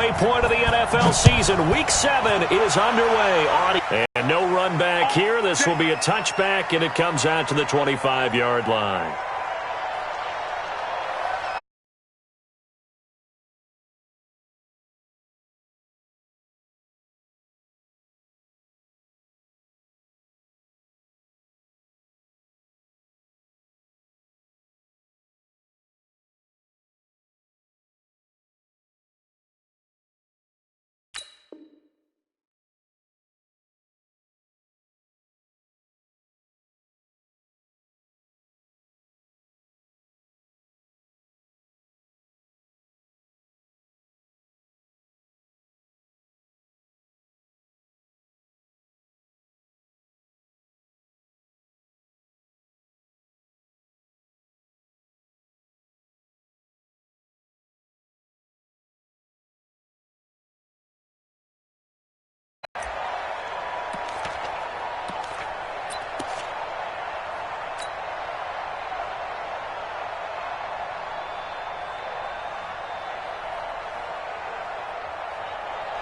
Point of the NFL season. Week 7 is underway. And no run back here. This will be a touchback, and it comes out to the 25-yard line.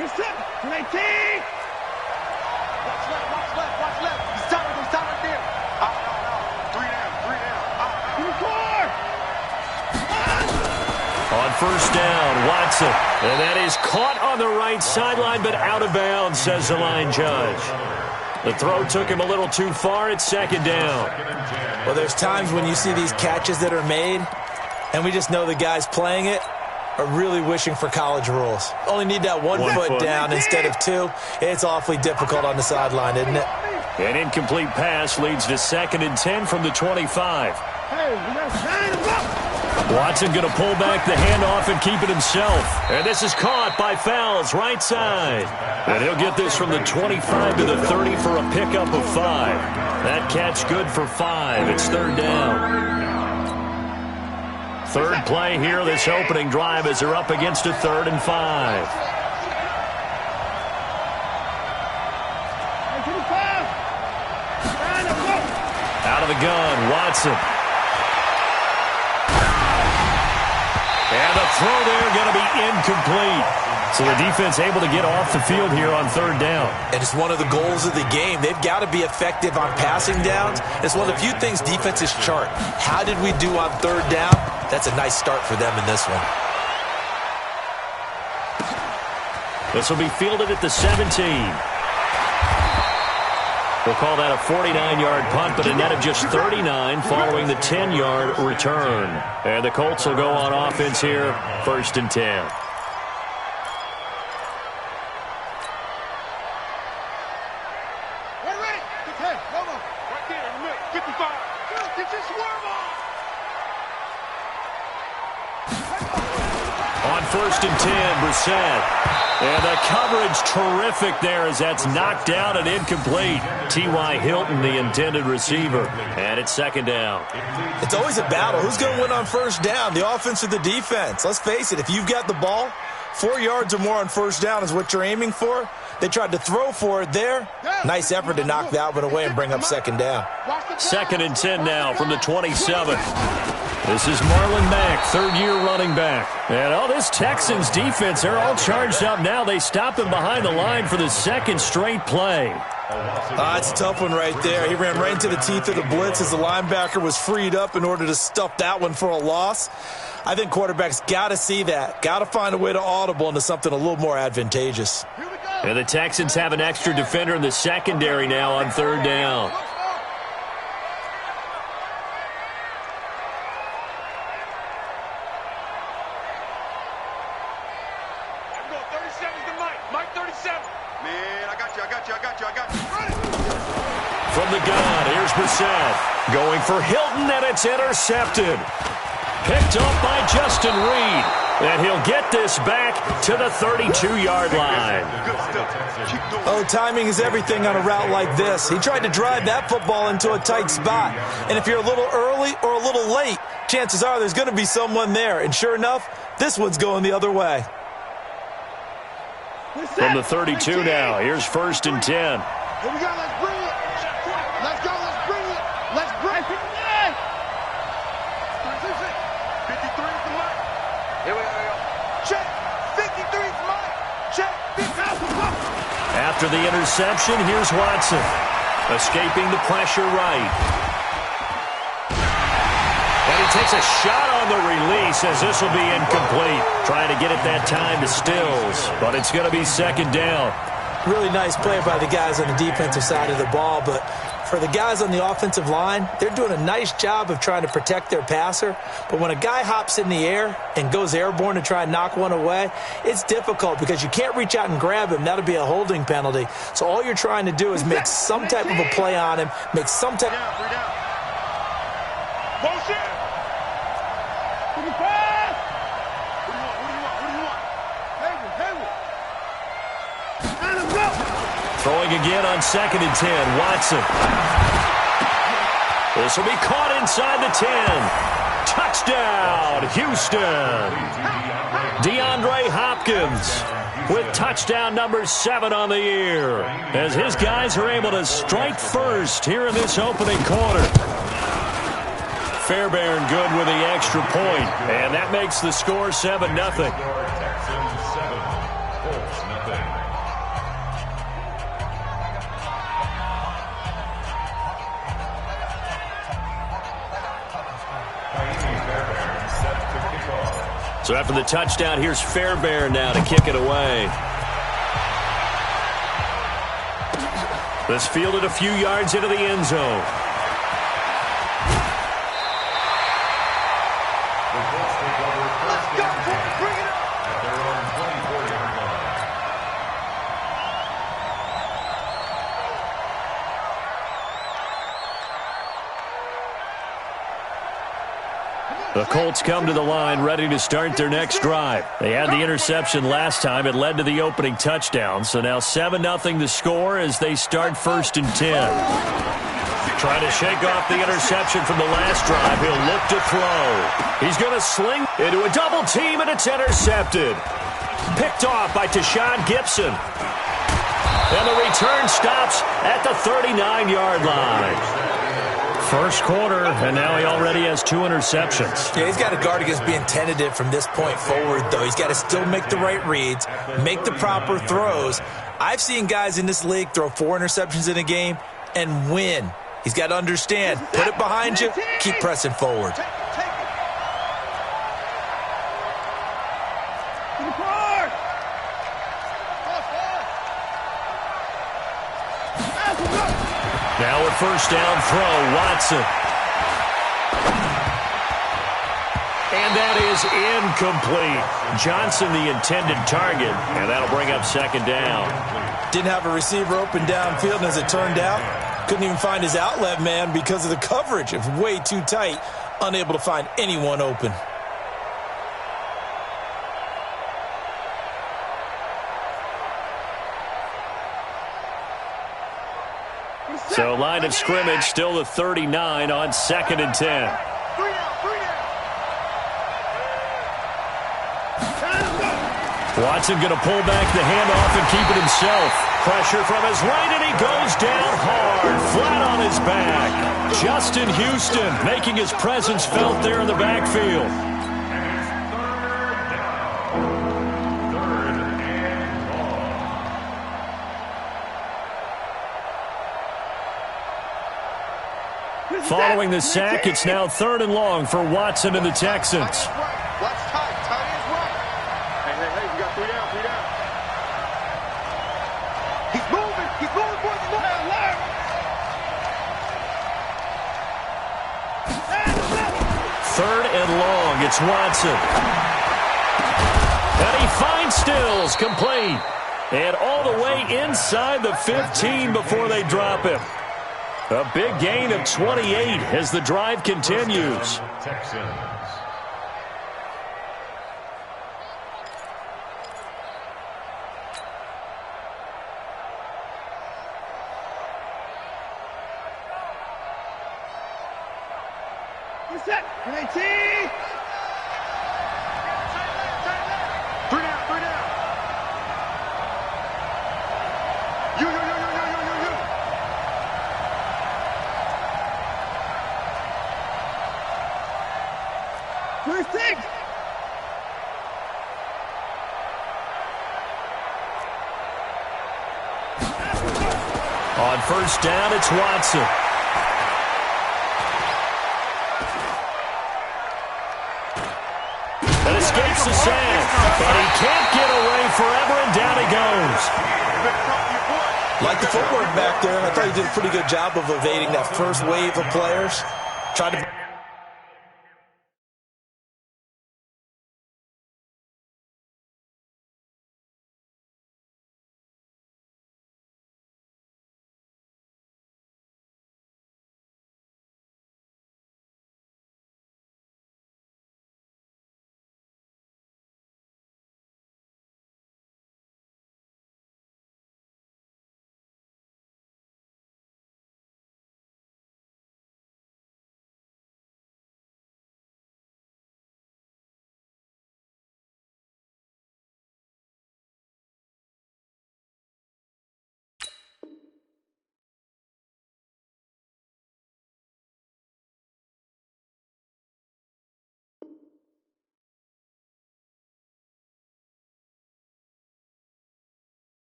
He's set. 19. Watch left. He's top right there. No. 3 down. 4. On first down, Watson. And that is caught on the right sideline, but out of bounds, says the line judge. The throw took him a little too far. It's second down. Well, there's times when you see these catches that are made, and we just know the guys playing it are really wishing for college rules. Only need that one foot down instead of 2. It's awfully difficult on the sideline, isn't it? An incomplete pass leads to 2nd and 10 from the 25. Watson going to pull back the handoff and keep it himself. And this is caught by Fowles, right side. And he'll get this from the 25 to the 30 for a pickup of 5. That catch good for 5. It's 3rd down. Third play here, this opening drive, as they're up against a 3rd and 5. Out of the gun, Watson. And the throw there going to be incomplete. So the defense able to get off the field here on 3rd down. And it's one of the goals of the game. They've got to be effective on passing downs. It's one of the few things defenses chart. How did we do on 3rd down? That's a nice start for them in this one. This will be fielded at the 17. We'll call that a 49-yard punt, but a net of just 39 following the 10-yard return. And the Colts will go on offense here, 1st and 10. On 1st and 10, Brissett. And the coverage terrific there as that's knocked down and incomplete. T.Y. Hilton, the intended receiver. And it's 2nd down. It's always a battle. Who's going to win on 1st down, the offense or the defense? Let's face it, if you've got the ball, 4 yards or more on 1st down is what you're aiming for. They tried to throw for it there. Nice effort to knock that one away and bring up 2nd down. 2nd and 10 now from the 27. This is Marlon Mack, 3rd-year running back. And this Texans defense, they're all charged up now. They stop him behind the line for the 2nd straight play. It's a tough one right there. He ran right into the teeth of the blitz as the linebacker was freed up in order to stuff that one for a loss. I think quarterbacks got to see that. Got to find a way to audible into something a little more advantageous. And the Texans have an extra defender in the secondary now on 3rd down. From the gun, here's Brissett. Going for Hilton, and it's intercepted. Picked up by Justin Reed. And he'll get this back to the 32-yard line. Oh, timing is everything on a route like this. He tried to drive that football into a tight spot. And if you're a little early or a little late, chances are there's going to be someone there. And sure enough, this one's going the other way. From the 32 now, here's 1st and 10. Here we go, let's bring it. Let's go, let's bring it. Let's bring it. 53 for Mike. Here we go. Check. 53 for Mike. After the interception, here's Watson. Escaping the pressure right. And he takes a shot on the release as this will be incomplete. Trying to get it that time to Stills, but it's going to be second down. Really nice play by the guys on the defensive side of the ball, but for the guys on the offensive line, they're doing a nice job of trying to protect their passer. But when a guy hops in the air and goes airborne to try and knock one away, it's difficult because you can't reach out and grab him. That'll be a holding penalty. So all you're trying to do is make some type of a play on him, make some type of... Throwing again on 2nd and 10. Watson. This will be caught inside the 10. Touchdown, Houston. DeAndre Hopkins with touchdown number 7 on the year as his guys are able to strike first here in this opening quarter. Fairbairn good with the extra point, and that makes the score 7-0. So after the touchdown, here's Fairbairn now to kick it away. This fielded a few yards into the end zone. The Colts come to the line ready to start their next drive. They had the interception last time. It led to the opening touchdown. So now 7-0 the score as they start 1st and 10. Trying to shake off the interception from the last drive. He'll look to throw. He's going to sling into a double team, and it's intercepted. Picked off by Tashawn Gibson. And the return stops at the 39-yard line. First quarter, and now he already has 2 interceptions. Yeah, he's got to guard against being tentative from this point forward, though. He's got to still make the right reads, make the proper throws. I've seen guys in this league throw 4 interceptions in a game and win. He's got to understand, put it behind you, keep pressing forward. Now a first down throw, Watson. And that is incomplete. Johnson the intended target, and that'll bring up 2nd down. Didn't have a receiver open downfield, and as it turned out, couldn't even find his outlet man because of the coverage. It was way too tight, unable to find anyone open. So line of scrimmage still the 39 on 2nd and 10. Watson going to pull back the handoff and keep it himself. Pressure from his right, and he goes down hard, flat on his back. Justin Houston making his presence felt there in the backfield. Following the sack, it's now 3rd and long for Watson and the Texans. Let's tight. Tight is right. Hey, you got 3 down, 3 down. He's moving, boys, he's moving. 3rd and long, it's Watson. And he finds Stills, complete. And all the way inside the 15 before they drop him. A big gain of 28 as the drive continues. Texans. Set. 19. 3 down, 3 down. You. 6. On first down, it's Watson. And escapes the sack, but he can't get away forever, and down he goes. Like the footwork back there, I thought he did a pretty good job of evading that first wave of players. Tried to...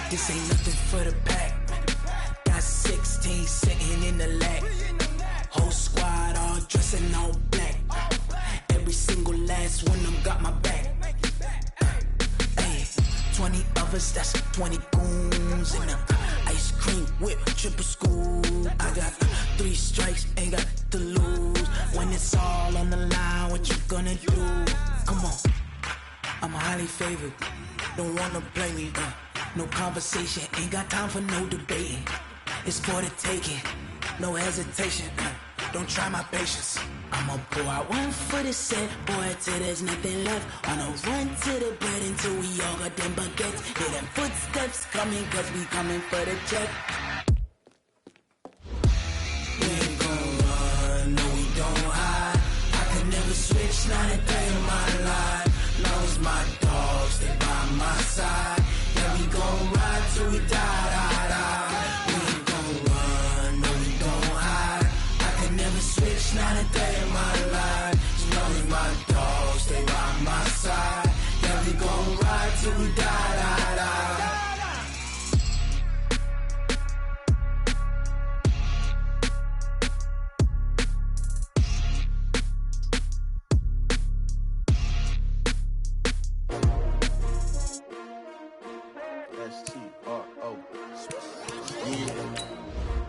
This ain't nothing for the pack. Got 16 sitting in the lap. Whole squad all dressing all black. Every single last one of them got my back. Hey, 20 of us, that's 20 goons in the ice cream whip, triple scoop. I got 3 strikes, ain't got to lose. When it's all on the line, what you gonna do? Come on, I'm highly favored. Don't wanna play me, no conversation, ain't got time for no debating. It's for the taking, no hesitation, don't try my patience. I'ma pour out one for the set, boy, till there's nothing left. On a run to the bread until we all got them baguettes. Hear them footsteps coming, cause we coming for the check. We ain't gon' run, no we don't hide. I can never switch, not a day in my life. Long as my dogs, they by my side. Yeah, we gon' ride till we die. We ain't gon' run, no we don't hide. I can never switch, not a day in my life. As long as my dogs, stay by my side. Yeah, we gon' ride till we die.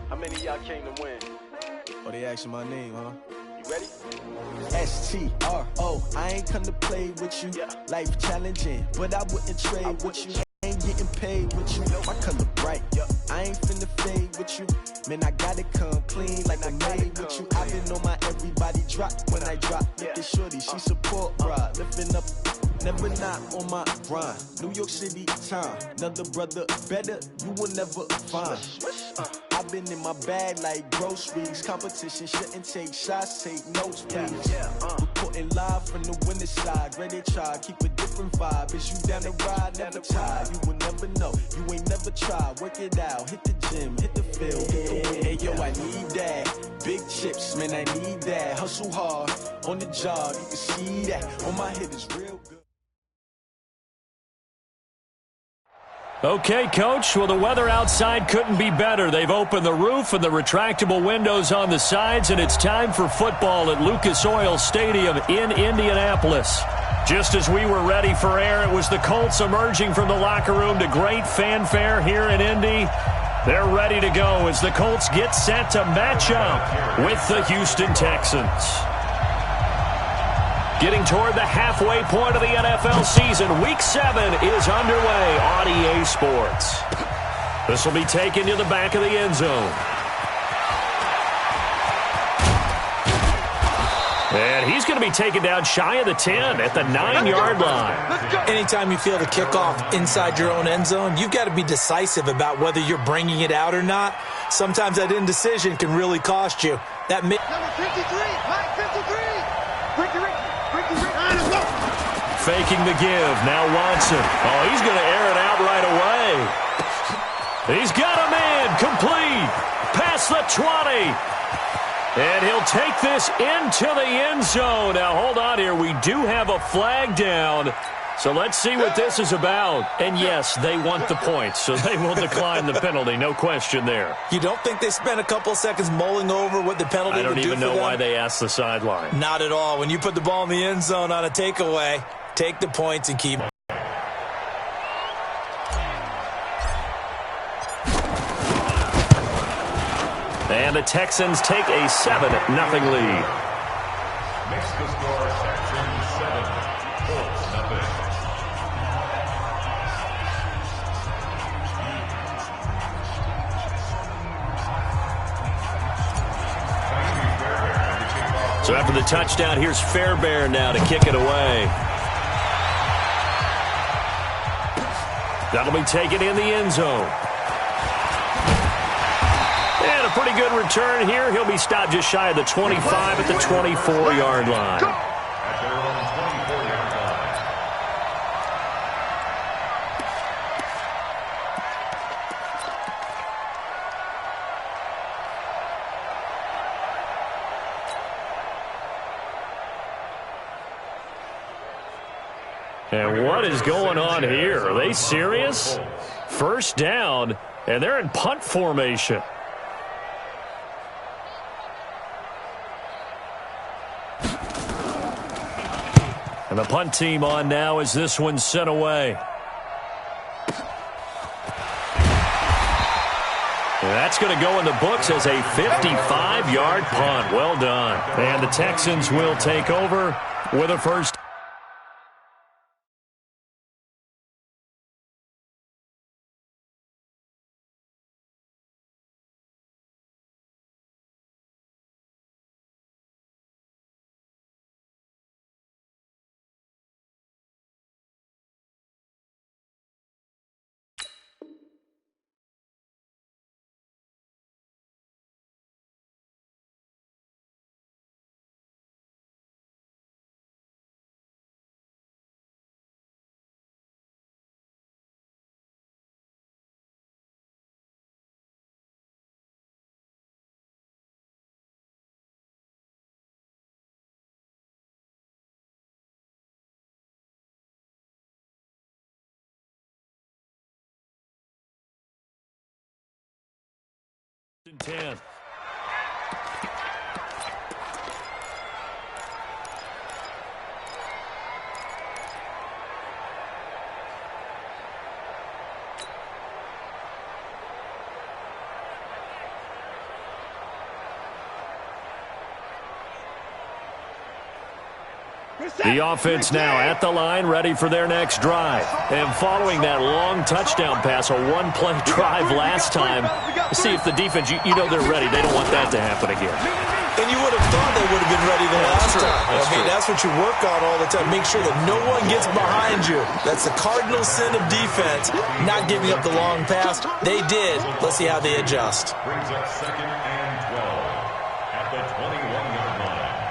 How many of y'all came to win? Oh, they asking my name, huh? You ready? S-T-R-O, I ain't come to play with you. Yeah. Life challenging, but I wouldn't trade with you. Ain't getting paid with you. My color bright. Yeah. I ain't finna fade with you. Man, I gotta come clean like I made with you. I've been on my everybody drop when I drop. Look at shorty, she support ride. Lifting up, never not on my grind. New York City time, another brother better, you will never find. I've been in my bag like groceries. Competition shouldn't take shots, take notes, please. Reporting live from the winter side. Ready to try, keep a different vibe. Is you down the ride, never tired. You will never know, you ain't never tried. Work it out, hit the gym, hit the field. Hey yo, I need that. Big chips, man, I need that. Hustle hard, on the job, you can see that. On my head is real good. Okay, Coach. Well, the weather outside couldn't be better. They've opened the roof and the retractable windows on the sides, and it's time for football at Lucas Oil Stadium in Indianapolis. Just as we were ready for air, it was the Colts emerging from the locker room to great fanfare here in Indy. They're ready to go as the Colts get set to match up with the Houston Texans. Getting toward the halfway point of the NFL season, Week 7 is underway on EA Sports. This will be taken to the back of the end zone. And he's going to be taken down shy of the 10 at the 9-yard line. Anytime you feel the kickoff inside your own end zone, you've got to be decisive about whether you're bringing it out or not. Sometimes that indecision can really cost you. That Number 53, Mike 53. Ricky. Faking the give. Now Watson. Oh, he's going to air it out right away. He's got a man. Complete. Past the 20. And he'll take this into the end zone. Now, hold on here. We do have a flag down. So let's see what this is about. And, yes, they want the points, so they will decline the penalty. No question there. You don't think they spent a couple of seconds mulling over what the penalty would do for them? I don't even know why they asked the sideline. Not at all. When you put the ball in the end zone on a takeaway, take the points and keep. And the Texans take a 7-0 lead. Makes the score Texans 7, Colts nothing. So after the touchdown, here's Fairbairn now to kick it away. That'll be taken in the end zone. And a pretty good return here. He'll be stopped just shy of the 25 at the 24-yard line. At their own 24-yard line. And what is going on here? Are they serious? First down, and they're in punt formation. And the punt team on now as this one's sent away. And that's going to go in the books as a 55-yard punt. Well done. And the Texans will take over with a first. And 10. The offense now at the line, ready for their next drive. And following that long touchdown pass, a one-play drive last time, see if the defense, you know they're ready. They don't want that to happen again. And you would have thought they would have been ready the last time. That's what you work on all the time. Make sure that no one gets behind you. That's the cardinal sin of defense, not giving up the long pass. They did. Let's see how they adjust. Brings up 2nd and 12 at the 21-yard line.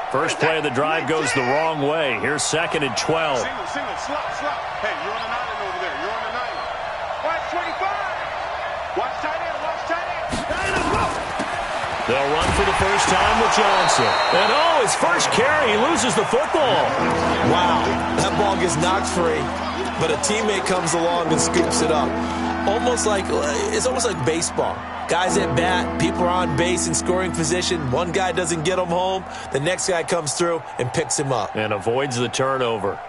First play of the drive goes the wrong way. Here's 2nd and 12. Single, slot. Hey, you're on the 9 over there. You're on the 9. Watch 25. Watch tight end. They'll run for the first time with Johnson. And his first carry, he loses the football. Wow, that ball gets knocked free, but a teammate comes along and scoops it up. It's almost like baseball. Guys at bat, people are on base in scoring position. One guy doesn't get him home. The next guy comes through and picks him up. And avoids the turnover.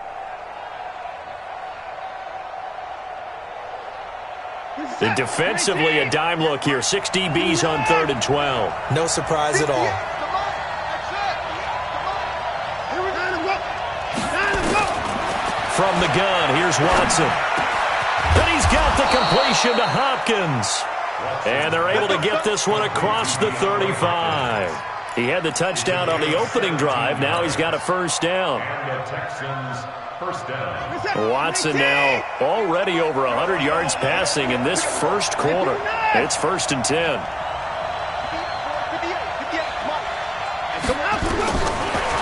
And defensively, a dime look here. 6 DBs on 3rd and 12. No surprise at all. From the gun, here's Watson. And he's got the completion to Hopkins. And they're able to get this one across the 35. He had the touchdown on the opening drive. Now he's got a first down. And the Texans first down. Watson now already over 100 yards passing in this first quarter. It's 1st and 10.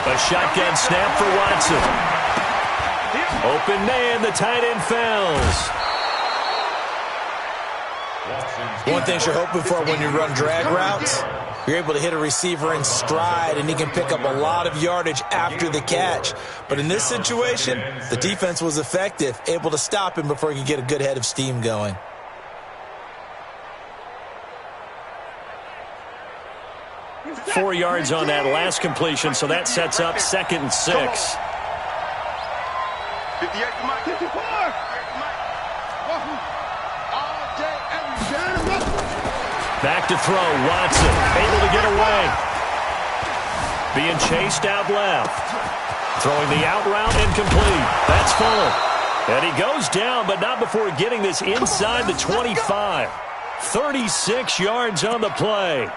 A shotgun snap for Watson. Open man, the tight end fouls. One thing you're hoping for when you run drag routes, you're able to hit a receiver in stride, and he can pick up a lot of yardage after the catch. But in this situation, the defense was effective, able to stop him before he could get a good head of steam going. Four yards on that last completion, so that sets up 2nd and 6. Back to throw, Watson, able to get away. Being chased out left. Throwing the out route incomplete. That's full. And he goes down, but not before getting this inside the 25. 36 yards on the play.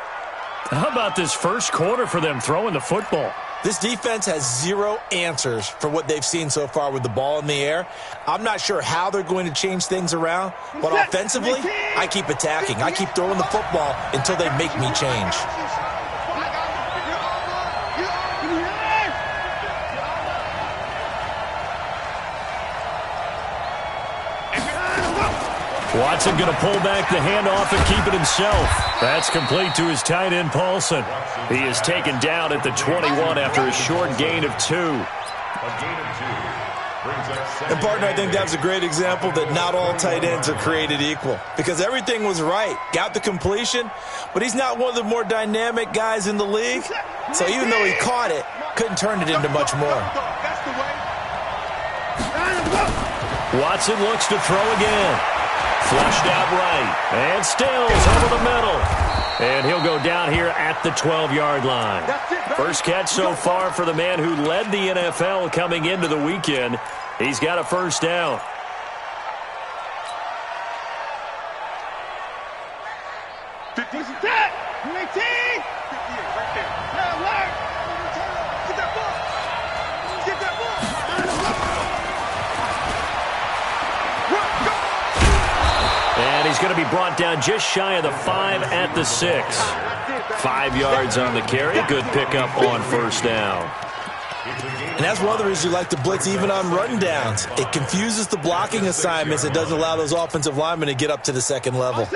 How about this first quarter for them throwing the football? This defense has zero answers for what they've seen so far with the ball in the air. I'm not sure how they're going to change things around, but offensively, I keep attacking. I keep throwing the football until they make me change. Watson going to pull back the handoff and keep it himself. That's complete to his tight end, Paulson. He is taken down at the 21 after a short gain of 2. And, partner, I think that's a great example that not all tight ends are created equal, because everything was right. Got the completion, but he's not one of the more dynamic guys in the league. So even though he caught it, couldn't turn it into much more. Watson looks to throw again. Flushed out right, and Stills over the middle. And he'll go down here at the 12-yard line. First catch so far for the man who led the NFL coming into the weekend. He's got a first down. And he's going to be brought down just shy of the 5 at the 6. 5 yards on the carry. Good pickup on first down. And that's one of the reasons you like to blitz even on run downs. It confuses the blocking assignments. It doesn't allow those offensive linemen to get up to the second level. To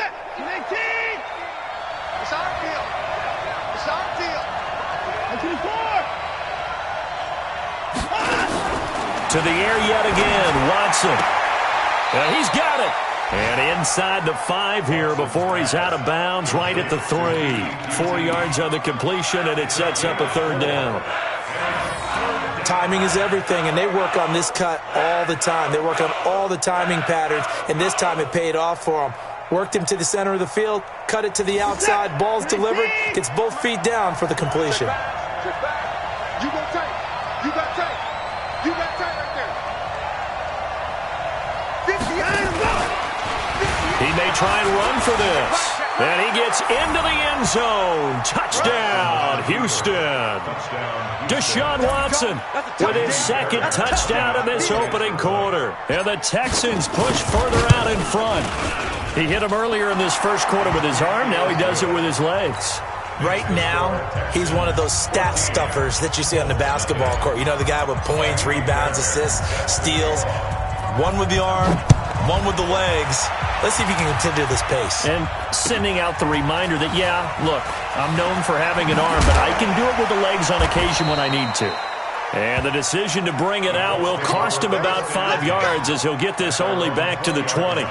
the air yet again, Watson. And he's got it. And inside the 5 here before he's out of bounds, right at the 3. 4 yards on the completion, and it sets up a third down. Timing is everything, and they work on this cut all the time. They work on all the timing patterns, and this time it paid off for them. Worked him to the center of the field, cut it to the outside, ball's delivered, gets both feet down for the completion. You got tight. You got tight. You got tight right there. 50 behind the ball. He may try and run for this. And he gets into the end zone. Touchdown, Houston. Deshaun Watson with his second touchdown in this opening quarter. And the Texans push further out in front. He hit him earlier in this first quarter with his arm. Now he does it with his legs. Right now, he's one of those stat stuffers that you see on the basketball court. You know, the guy with points, rebounds, assists, steals. One with the arm, one with the legs. Let's see if he can continue this pace. And sending out the reminder that, yeah, look, I'm known for having an arm, but I can do it with the legs on occasion when I need to. And the decision to bring it out will cost him about 5 yards as he'll get this only back to the 20.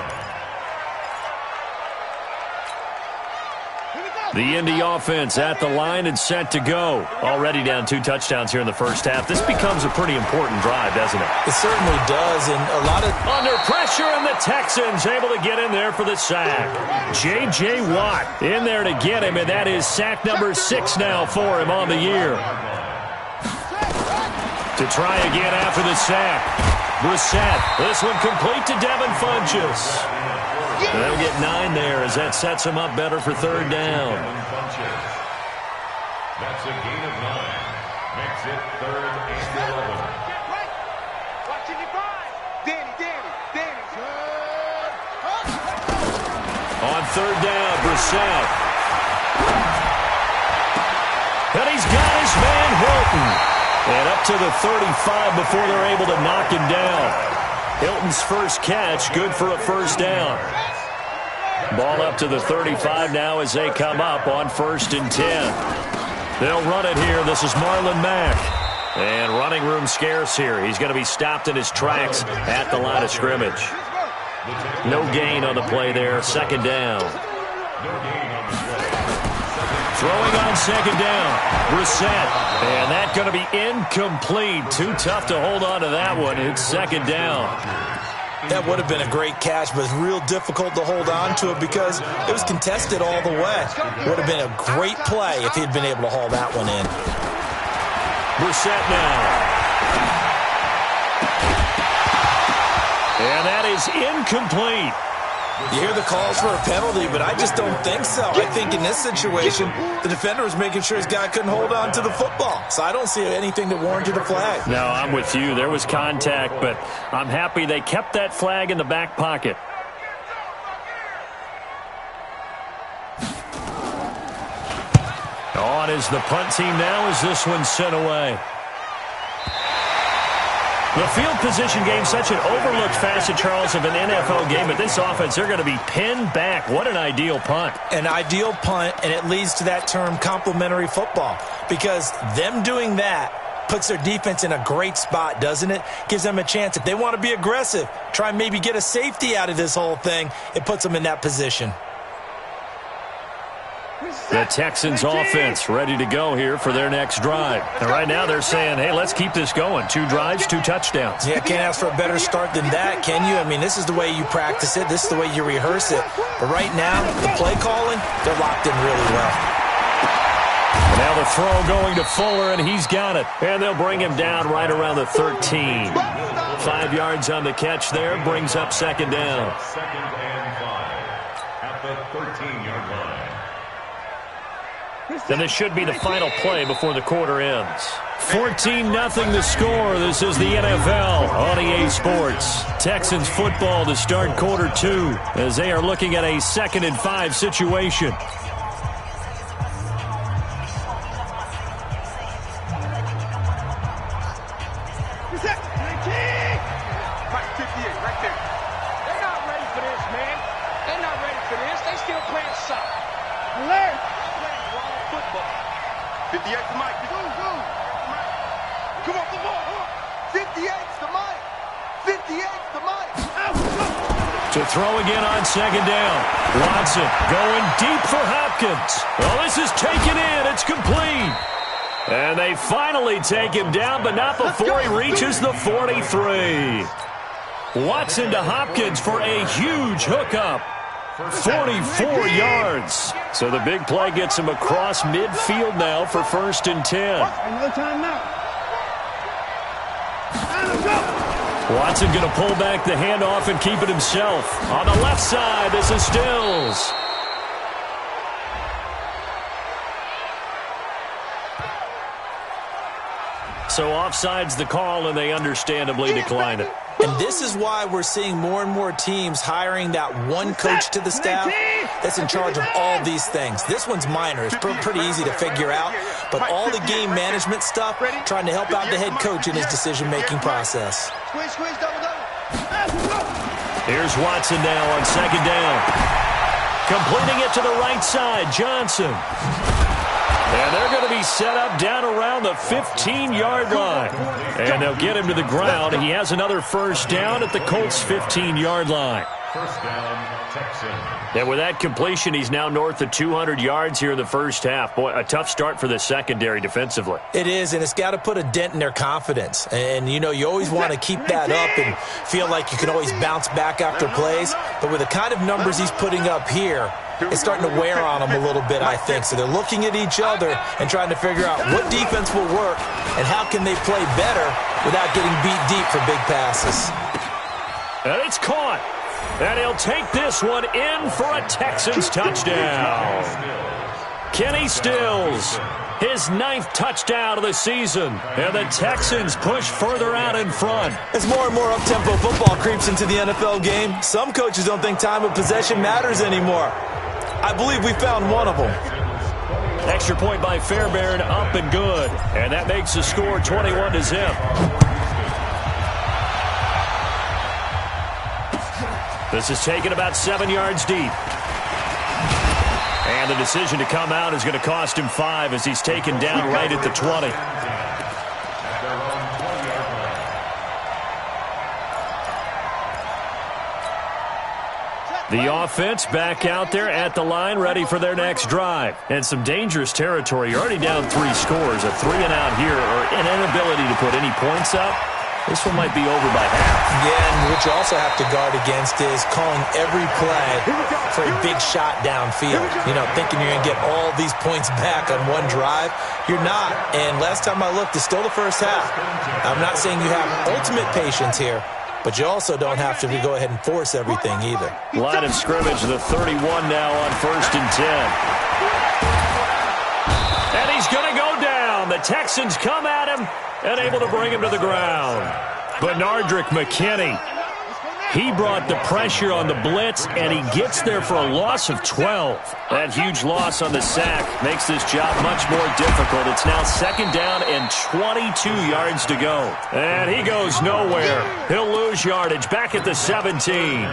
The Indy offense at the line and set to go. Already down 2 touchdowns here in the first half. This becomes a pretty important drive, doesn't it? It certainly does, and a lot of... Under pressure, and the Texans able to get in there for the sack. J.J. Watt in there to get him, and that is sack number 6 now for him on the year. To try again after the sack. Brissett, this one complete to Devin Funchess. They'll get 9 there as that sets him up better for third down. That's a gain of 9. Makes it 3rd and 11. Right. Watching your five. Danny. On third down, Brissett. And he's got his man Hilton. And up to the 35 before they're able to knock him down. Hilton's first catch, good for a first down. Ball up to the 35 now as they come up on 1st and 10. They'll run it here. This is Marlon Mack. And running room scarce here. He's going to be stopped in his tracks at the line of scrimmage. No gain on the play there. 2nd down. Throwing on 2nd down. Brissett. And that's going to be incomplete. Too tough to hold on to that one. It's 2nd down. That would have been a great catch, but it's real difficult to hold on to it because it was contested all the way. Would have been a great play if he'd been able to haul that one in. Brissett now. And that is incomplete. You hear the calls for a penalty, but I just don't think so. I think in this situation, the defender was making sure his guy couldn't hold on to the football. So I don't see anything that warranted a flag. No, I'm with you. There was contact, but I'm happy they kept that flag in the back pocket. On is the punt team now as this one's sent away. The field position game, such an overlooked facet, Charles, of an NFL game. But this offense, they're going to be pinned back. What an ideal punt. An ideal punt, and it leads to that term complementary football. Because them doing that puts their defense in a great spot, doesn't it? Gives them a chance. If they want to be aggressive, try and maybe get a safety out of this whole thing, it puts them in that position. The Texans offense ready to go here for their next drive. And right now they're saying, hey, let's keep this going. 2 drives, 2 touchdowns. Yeah, can't ask for a better start than that, can you? I mean, this is the way you practice it. This is the way you rehearse it. But right now, the play calling, they're locked in really well. Now the throw going to Fuller, and he's got it. And they'll bring him down right around the 13. 5 yards on the catch there, brings up 2nd down. 2nd and 5 at the 13-yard line. Then this should be the final play before the quarter ends. 14-0 the score. This is the NFL on EA Sports. Texans football to start quarter 2 as they are looking at a 2nd and 5 situation. They're not ready for this, man. They're not ready for this. They still playing soccer. Learn. Football. 58 to Mike. Come on, the ball. 58's to Mike. 58's to Mike. To throw again on 2nd down. Watson going deep for Hopkins. Well, this is taken in. It's complete. And they finally take him down, but not before he reaches the 43. Watson to Hopkins for a huge hookup. 44 yards. So the big play gets him across midfield now for 1st and 10. Another time now. Watson going to pull back the handoff and keep it himself. On the left side, this is Stills. So offside's the call, and they understandably decline it. And this is why we're seeing more and more teams hiring that one coach to the staff that's in charge of all these things. This one's minor. It's pretty easy to figure out. But all the game management stuff, trying to help out the head coach in his decision-making process. Here's Watson now on 2nd down. Completing it to the right side, Johnson. And they're going to be set up down around the 15-yard line. And they'll get him to the ground. He has another first down at the Colts' 15-yard line. First down, Texans. And with that completion, he's now north of 200 yards here in the first half. Boy, a tough start for the secondary defensively. It is, and it's got to put a dent in their confidence. And, you know, you always want to keep that up and feel like you can always bounce back after plays. But with the kind of numbers he's putting up here, it's starting to wear on them a little bit, I think. So they're looking at each other and trying to figure out what defense will work and how can they play better without getting beat deep for big passes. And it's caught. And he'll take this one in for a Texans touchdown. Kenny Stills, his 9th touchdown of the season. And the Texans push further out in front. As more and more up-tempo football creeps into the NFL game, some coaches don't think time of possession matters anymore. I believe we found one of them. Extra point by Fairbairn, up and good. And that makes the score 21-0. This is taken about 7 yards deep. And the decision to come out is going to cost him 5 as he's taken down right at the 20. The offense back out there at the line, ready for their next drive. And some dangerous territory. You're already down 3 scores. A 3-and-out here, or an inability to put any points up. This one might be over by half. Yeah, and what you also have to guard against is calling every play for a big shot downfield. You know, thinking you're going to get all these points back on one drive. You're not. And last time I looked, it's still the first half. I'm not saying you have ultimate patience here, but you also don't have to go ahead and force everything either. Line of scrimmage, the 31 now on 1st and 10. And he's going to go down. The Texans come at him and able to bring him to the ground. Benardrick McKinney, he brought the pressure on the blitz, and he gets there for a loss of 12. That huge loss on the sack makes this job much more difficult. It's now 2nd down and 22 yards to go. And he goes nowhere. He'll lose yardage back at the 17.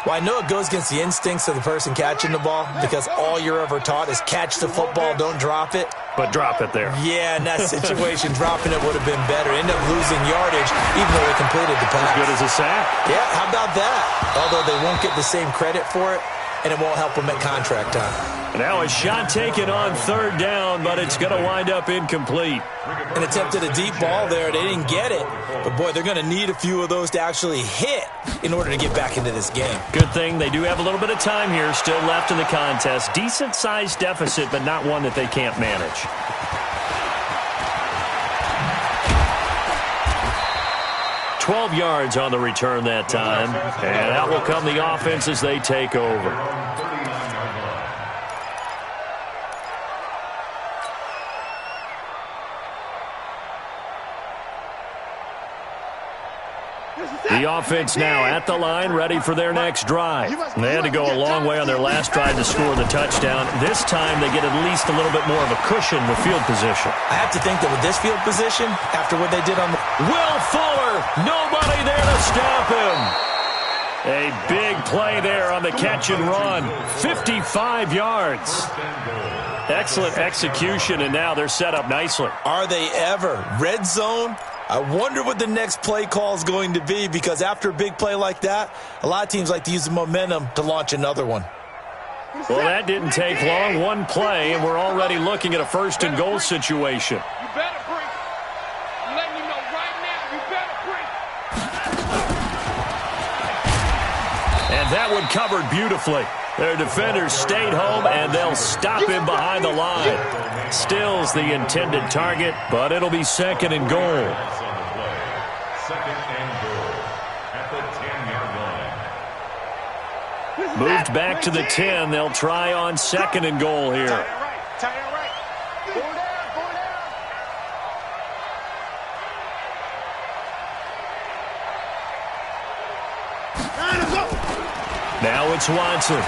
Well, I know it goes against the instincts of the person catching the ball because all you're ever taught is catch the football, don't drop it. But drop it there. Yeah, in that situation, dropping it would have been better. End up losing yardage, even though they completed the pass. As good as a sack. Yeah, how about that? Although they won't get the same credit for it, and it won't help them at contract time. Now a shot taken on 3rd down, but it's going to wind up incomplete. An attempt at a deep ball there. They didn't get it. But, boy, they're going to need a few of those to actually hit in order to get back into this game. Good thing they do have a little bit of time here still left in the contest. Decent-sized deficit, but not one that they can't manage. $12 yards on the return that time. And out will come the offense as they take over. The offense now at the line, ready for their next drive. They had to go a long way on their last drive to score the touchdown. This time they get at least a little bit more of a cushion with field position. I have to think that with this field position, after what they did on the... Will Fuller, nobody there to stop him. A big play there on the catch and run. 55 yards. Excellent execution, and now they're set up nicely. Are they ever? Red zone? I wonder what the next play call is going to be, because after a big play like that, a lot of teams like to use the momentum to launch another one. Well, that didn't take long. One play, and we're already looking at a 1st and goal situation. You better break. I'm letting you know right now, you better break. And that one covered beautifully. Their defenders stayed home, and they'll stop him behind the line. Stills the intended target, but it'll be 2nd and goal. 2nd and goal at the 10-yard line. Moved back to the 10. They'll try on 2nd and goal here. Tie it right. Now it's Watson.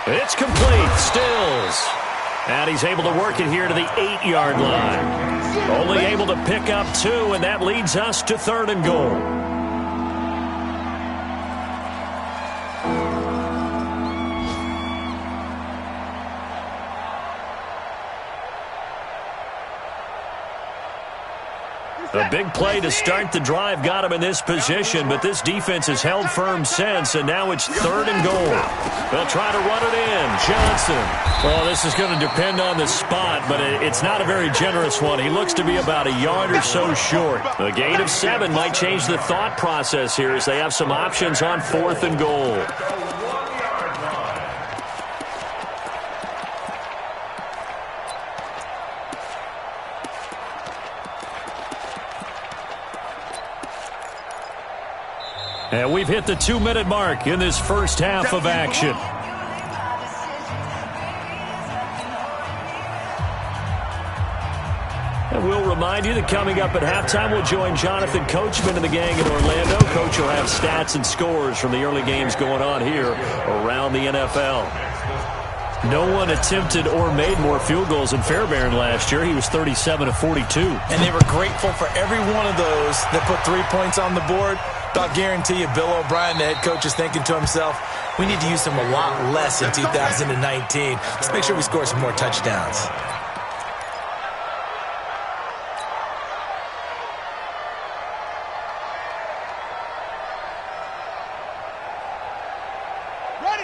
It's complete. Stills. And he's able to work it here to the 8-yard line. Only able to pick up 2, and that leads us to 3rd and goal. A big play to start the drive got him in this position, but this defense has held firm since, and now it's 3rd and goal. They'll try to run it in. Johnson. Well, this is going to depend on the spot, but it's not a very generous one. He looks to be about a yard or so short. A gain of 7 might change the thought process here as they have some options on 4th and goal. And we've hit the 2-minute mark in this first half of action. And we'll remind you that coming up at halftime, we'll join Jonathan Coachman and the gang in Orlando. Coach will have stats and scores from the early games going on here around the NFL. No one attempted or made more field goals than Fairbairn last year. He was 37 of 42. And they were grateful for every one of those that put 3 points on the board. I'll guarantee you Bill O'Brien, the head coach, is thinking to himself, we need to use them a lot less in 2019. Let's make sure we score some more touchdowns.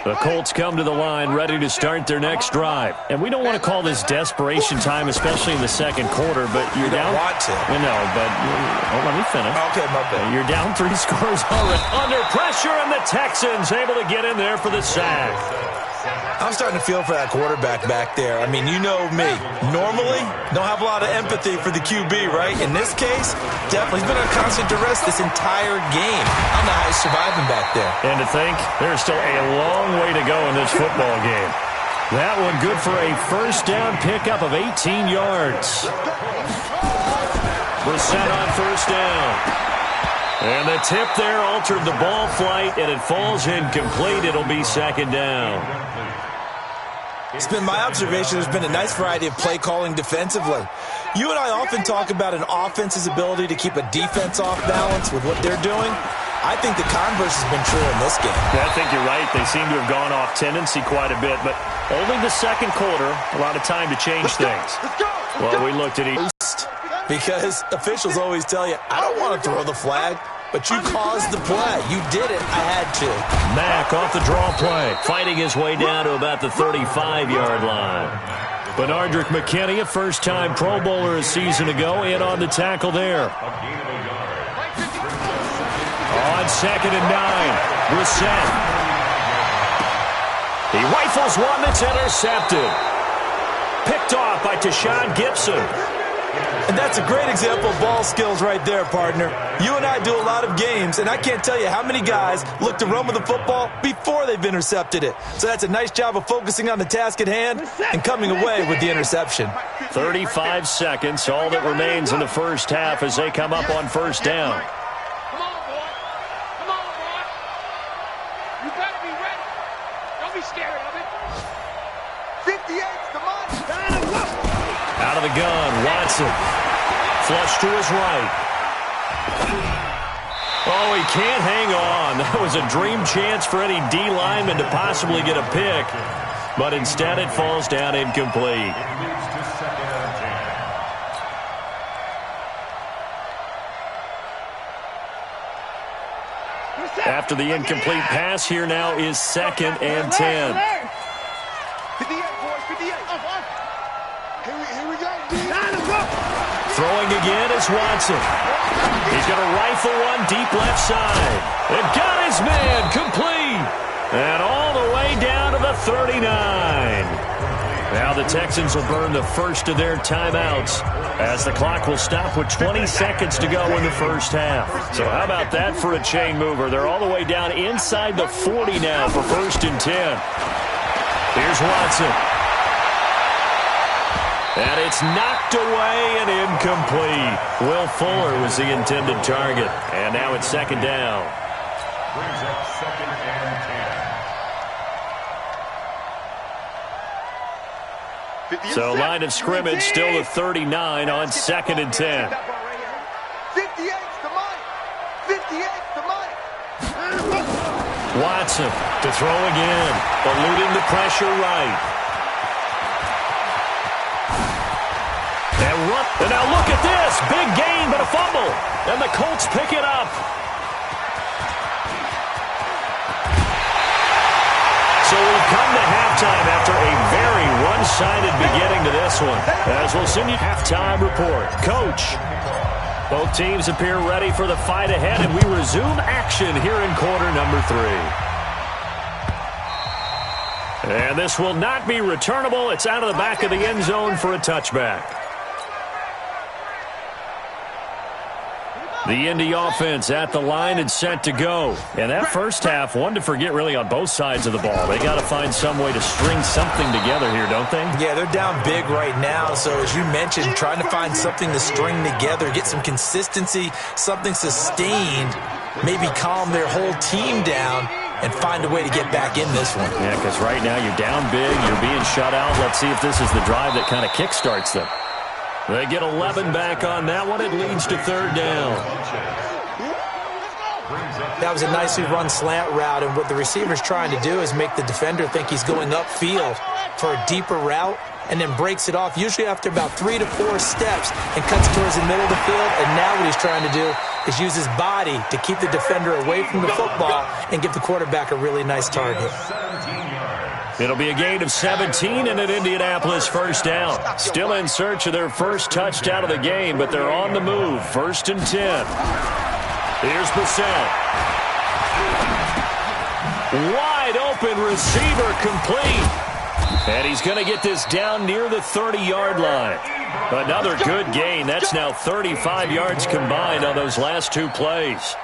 The Colts come to the line ready to start their next drive. And we don't want to call this desperation time, especially in the second quarter, but you're down. You don't want to. I know, but let me finish. Okay, my bad. You're down 3 scores already. Under pressure, and the Texans able to get in there for the sack. I'm starting to feel for that quarterback back there. I mean, you know me. Normally, don't have a lot of empathy for the QB, right? In this case, definitely. He's been on constant duress this entire game. I don't know how he's surviving back there. And to think, there's still a long way to go in this football game. That one good for a first down pickup of 18 yards. Brissett on first down. And the tip there altered the ball flight, and it falls incomplete. It'll be second down. It's been my observation there's been a nice variety of play calling defensively. You and I often talk about an offense's ability to keep a defense off balance with what they're doing. I think the converse has been true in this game. Yeah, I think you're right. They seem to have gone off tendency quite a bit, but only the second quarter, a lot of time to change things. Well, we looked at each. Because officials always tell you, I don't want to throw the flag, but you caused the play. You did it. I had to. Mack off the draw play, fighting his way down to about the 35-yard line. Benardrick McKinney, a first-time Pro Bowler a season ago, in on the tackle there. On 2nd and 9, Brissett. He rifles one that's intercepted. Picked off by Tashawn Gibson. And that's a great example of ball skills right there, partner. You and I do a lot of games, and I can't tell you how many guys look to run with the football before they've intercepted it. So that's a nice job of focusing on the task at hand and coming away with the interception. 35 seconds, all that remains in the first half as they come up on first down. Come on, boy. Come on, boy. You better be ready. Don't be scared of it. 58's the money. Out of the gun, Watson. Flush to his right. Oh, he can't hang on. That was a dream chance for any D lineman to possibly get a pick. But instead it falls down incomplete. After the incomplete pass, here now is 2nd and 10. 58, boys, 58. Here we go. Throwing again is Watson. He's going to rifle one deep left side. And got his man complete. And all the way down to the 39. Now the Texans will burn the first of their timeouts as the clock will stop with 20 seconds to go in the first half. So how about that for a chain mover? They're all the way down inside the 40 now for 1st and 10. Here's Watson. And it's knocked away and incomplete. Will Fuller was the intended target. And now it's 2nd down. Brings up 2nd and 10. So line of scrimmage still the 39 on 2nd and 10. 58's the money. 58's the money. Watson to throw again. Eluding the pressure right. And now look at this. Big gain, but a fumble. And the Colts pick it up. So we've come to halftime after a very one-sided beginning to this one. As we'll send you halftime report. Coach, both teams appear ready for the fight ahead, and we resume action here in quarter number 3. And this will not be returnable. It's out of the back of the end zone for a touchback. The Indy offense at the line and set to go. And that first half, one to forget really on both sides of the ball. They got to find some way to string something together here, don't they? Yeah, they're down big right now. So as you mentioned, trying to find something to string together, get some consistency, something sustained, maybe calm their whole team down and find a way to get back in this one. Yeah, because right now you're down big, you're being shut out. Let's see if this is the drive that kind of kickstarts them. They get 11 back on that one. It leads to third down. That was a nicely run slant route, and what the receiver's trying to do is make the defender think he's going upfield for a deeper route and then breaks it off, usually after about 3 to 4 steps, and cuts towards the middle of the field. And now what he's trying to do is use his body to keep the defender away from the football and give the quarterback a really nice target. It'll be a gain of 17 and an Indianapolis first down. Still in search of their first touchdown of the game, but they're on the move. 1st and 10. Here's Brissett. Wide open receiver complete. And he's going to get this down near the 30-yard line. Another good gain. That's now 35 yards combined on those last 2 plays.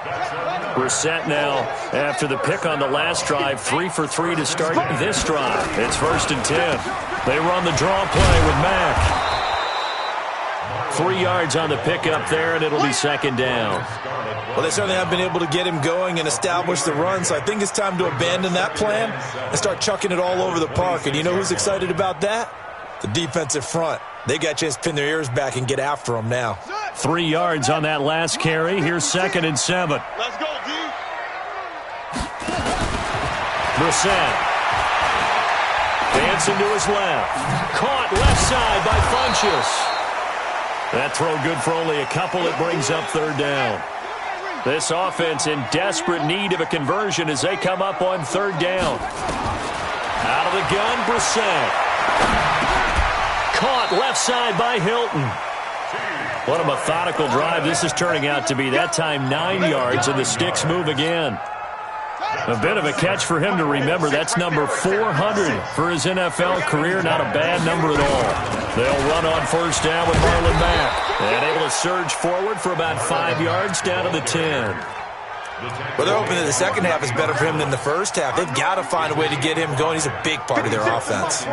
Brissett now, after the pick on the last drive, 3 for 3 to start this drive. It's 1st and 10. They run the draw play with Mack. 3 yards on the pickup there, and it'll be 2nd down. Well, they certainly have been able to get him going and establish the run, so I think it's time to abandon that plan and start chucking it all over the park. And you know who's excited about that? The defensive front. They got a chance to pin their ears back and get after him now. 3 yards on that last carry. Here's 2nd and 7. Let's go, D. Brissett. Dancing to his left. Caught left side by Funchess. That throw good for only a couple. It brings up 3rd down. This offense in desperate need of a conversion as they come up on 3rd down. Out of the gun, Brissett. Caught left side by Hilton. What a methodical drive this is turning out to be. That time 9 yards, and the sticks move again. A bit of a catch for him to remember. That's number 400 for his NFL career. Not a bad number at all. They'll run on 1st down with Marlon Mack. And able to surge forward for about 5 yards down to the 10. Well, they're hoping that the second half is better for him than the first half. They've got to find a way to get him going. He's a big part of their offense.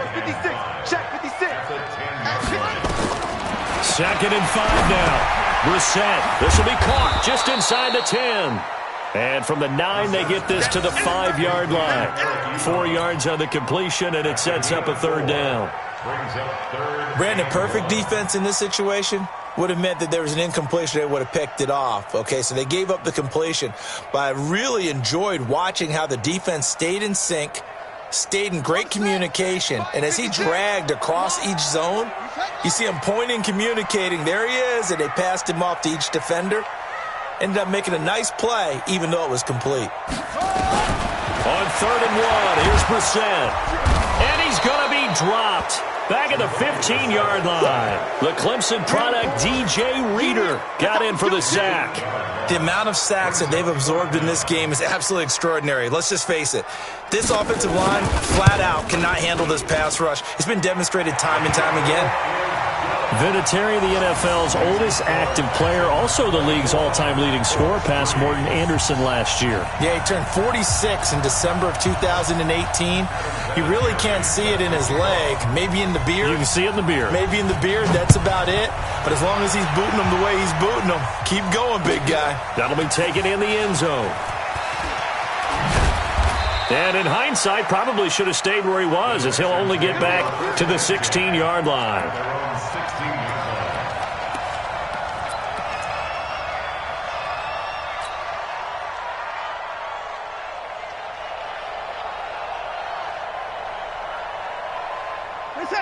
2nd and 5 now. Brissett. This will be caught just inside the 10. And from the 9, they get this to the 5-yard line. 4 yards on the completion, and it sets up a 3rd down. Brandon, perfect defense in this situation would have meant that there was an incompletion. They would have picked it off. Okay, so they gave up the completion. But I really enjoyed watching how the defense stayed in sync, stayed in great communication. And as he dragged across each zone, you see him pointing, communicating. There he is, and they passed him off to each defender. Ended up making a nice play, even though it was complete. On 3rd and 1, here's Brissett. And he's going to be dropped. Back at the 15-yard line. The Clemson product, DJ Reader, got in for the sack. The amount of sacks that they've absorbed in this game is absolutely extraordinary. Let's just face it. This offensive line, flat out, cannot handle this pass rush. It's been demonstrated time and time again. Vinatieri, the NFL's oldest active player, also the league's all-time leading scorer, past Morton Anderson last year. Yeah, he turned 46 in December of 2018. You really can't see it in his leg. Maybe in the beard. You can see it in the beard. Maybe in the beard. That's about it. But as long as he's booting them the way he's booting them, keep going, big guy. That'll be taken in the end zone. And in hindsight, probably should have stayed where he was, as he'll only get back to the 16-yard line.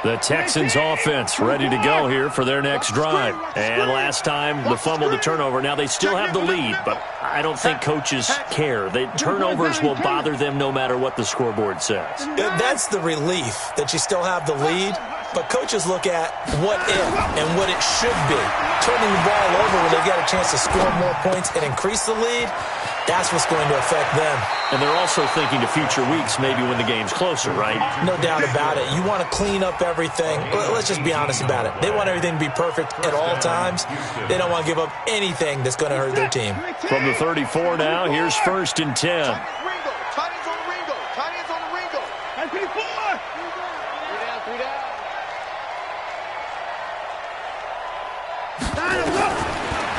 The Texans offense ready to go here for their next drive. And last time, the fumble, the turnover. Now, they still have the lead, but I don't think coaches care. The turnovers will bother them no matter what the scoreboard says. That's the relief, that you still have the lead. But coaches look at what if and what it should be. Turning the ball over when they've got a chance to score more points and increase the lead, That's what's going to affect them. And they're also thinking to future weeks, maybe when the game's closer, right? No doubt about it. You want to clean up everything. Let's just be honest about it. They want everything to be perfect at all times. They don't want to give up anything that's going to hurt their team. From the 34 now, here's 1st and 10.